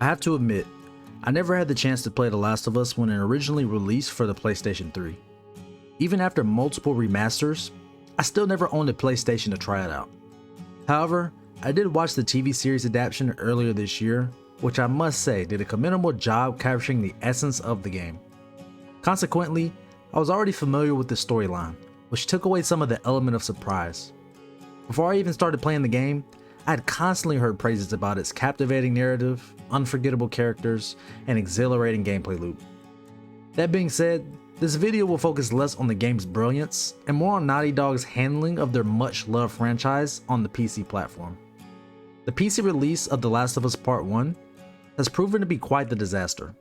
I have to admit, I never had the chance to play The Last of Us when it originally released for the PlayStation 3. Even after multiple remasters, I still never owned a PlayStation to try it out. However, I did watch the TV series adaptation earlier this year, which I must say did a commendable job capturing the essence of the game. Consequently, I was already familiar with the storyline, which took away some of the element of surprise. Before I even started playing the game, I had constantly heard praises about its captivating narrative, unforgettable characters, and exhilarating gameplay loop. That being said, this video will focus less on the game's brilliance and more on Naughty Dog's handling of their much-loved franchise on the PC platform. The PC release of The Last of Us Part 1 has proven to be quite the disaster.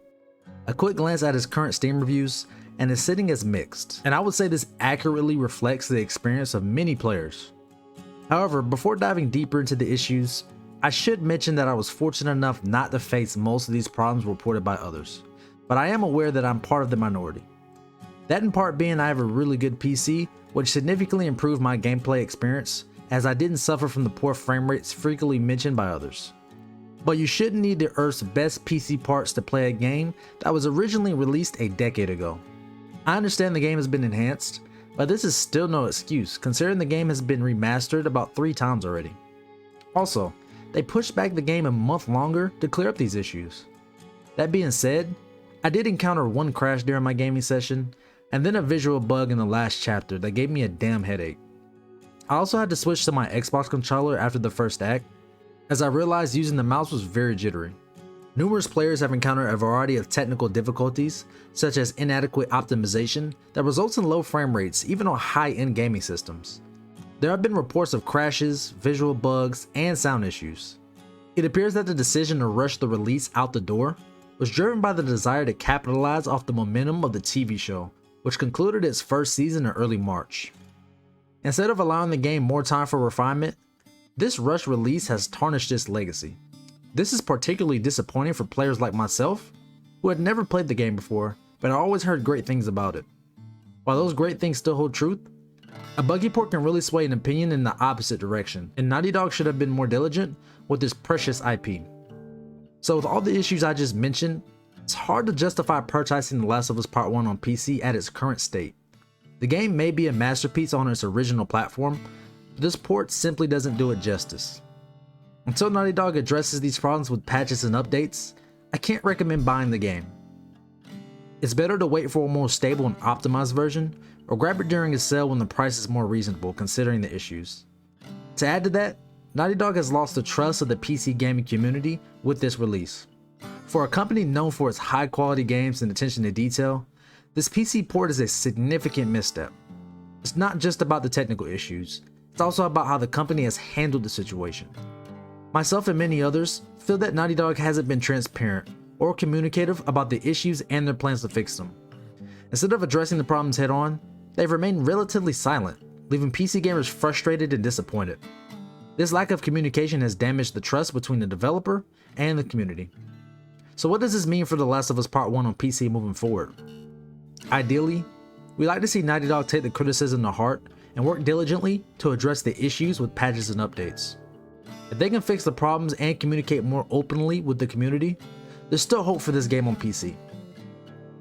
A quick glance at its current Steam reviews and is sitting as mixed, and I would say this accurately reflects the experience of many players. However, before diving deeper into the issues, I should mention that I was fortunate enough not to face most of these problems reported by others, but I am aware that I'm part of the minority. That in part being I have a really good PC, which significantly improved my gameplay experience as I didn't suffer from the poor frame rates frequently mentioned by others. But you shouldn't need the Earth's best PC parts to play a game that was originally released a decade ago. I understand the game has been enhanced, but this is still no excuse considering the game has been remastered about 3 times already. Also, they pushed back the game a month longer to clear up these issues. That being said, I did encounter one crash during my gaming session, and then a visual bug in the last chapter that gave me a damn headache. I also had to switch to my Xbox controller after the first act, as I realized using the mouse was very jittery. Numerous players have encountered a variety of technical difficulties, such as inadequate optimization that results in low frame rates even on high-end gaming systems. There have been reports of crashes, visual bugs, and sound issues. It appears that the decision to rush the release out the door was driven by the desire to capitalize off the momentum of the TV show, which concluded its first season in early March. Instead of allowing the game more time for refinement, this rushed release has tarnished its legacy. This is particularly disappointing for players like myself, who had never played the game before, but I always heard great things about it. While those great things still hold truth, a buggy port can really sway an opinion in the opposite direction, and Naughty Dog should have been more diligent with this precious IP. So with all the issues I just mentioned, it's hard to justify purchasing The Last of Us Part 1 on PC at its current state. The game may be a masterpiece on its original platform, but this port simply doesn't do it justice. Until Naughty Dog addresses these problems with patches and updates, I can't recommend buying the game. It's better to wait for a more stable and optimized version, or grab it during a sale when the price is more reasonable considering the issues. To add to that, Naughty Dog has lost the trust of the PC gaming community with this release. For a company known for its high quality games and attention to detail, this PC port is a significant misstep. It's not just about the technical issues, it's also about how the company has handled the situation. Myself and many others feel that Naughty Dog hasn't been transparent or communicative about the issues and their plans to fix them. Instead of addressing the problems head on, they've remained relatively silent, leaving PC gamers frustrated and disappointed. This lack of communication has damaged the trust between the developer and the community. So what does this mean for The Last of Us Part 1 on PC moving forward? Ideally, we'd like to see Naughty Dog take the criticism to heart and work diligently to address the issues with patches and updates. If they can fix the problems and communicate more openly with the community, there's still hope for this game on PC.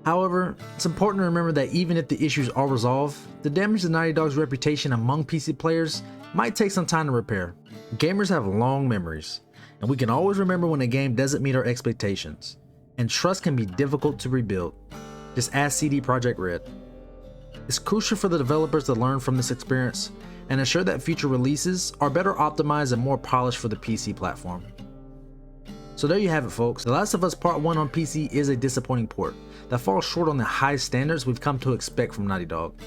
However, it's important to remember that even if the issues are resolved, the damage to Naughty Dog's reputation among PC players might take some time to repair. Gamers have long memories, and we can always remember when a game doesn't meet our expectations, and trust can be difficult to rebuild. Just ask CD Projekt Red. It's crucial for the developers to learn from this experience and ensure that future releases are better optimized and more polished for the PC platform. So there you have it, folks. The Last of Us Part 1 on PC is a disappointing port that falls short on the high standards we've come to expect from Naughty Dog.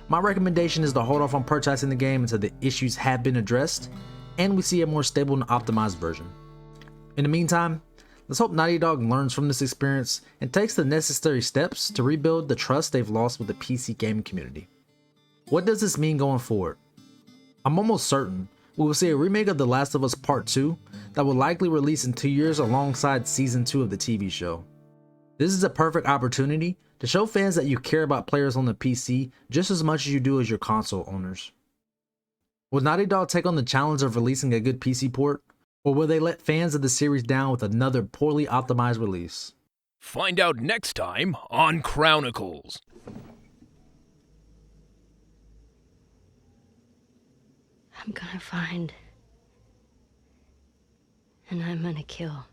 My recommendation is to hold off on purchasing the game until the issues have been addressed and we see a more stable and optimized version. In the meantime, let's hope Naughty Dog learns from this experience and takes the necessary steps to rebuild the trust they've lost with the PC gaming community. What does this mean going forward? I'm almost certain we will see a remake of The Last of Us Part 2 that will likely release in 2 years alongside Season 2 of the TV show. This is a perfect opportunity to show fans that you care about players on the PC just as much as you do as your console owners. Will Naughty Dog take on the challenge of releasing a good PC port, Or will they let fans of the series down with another poorly optimized release? Find out next time on Chronicles. I'm gonna find. And I'm gonna kill.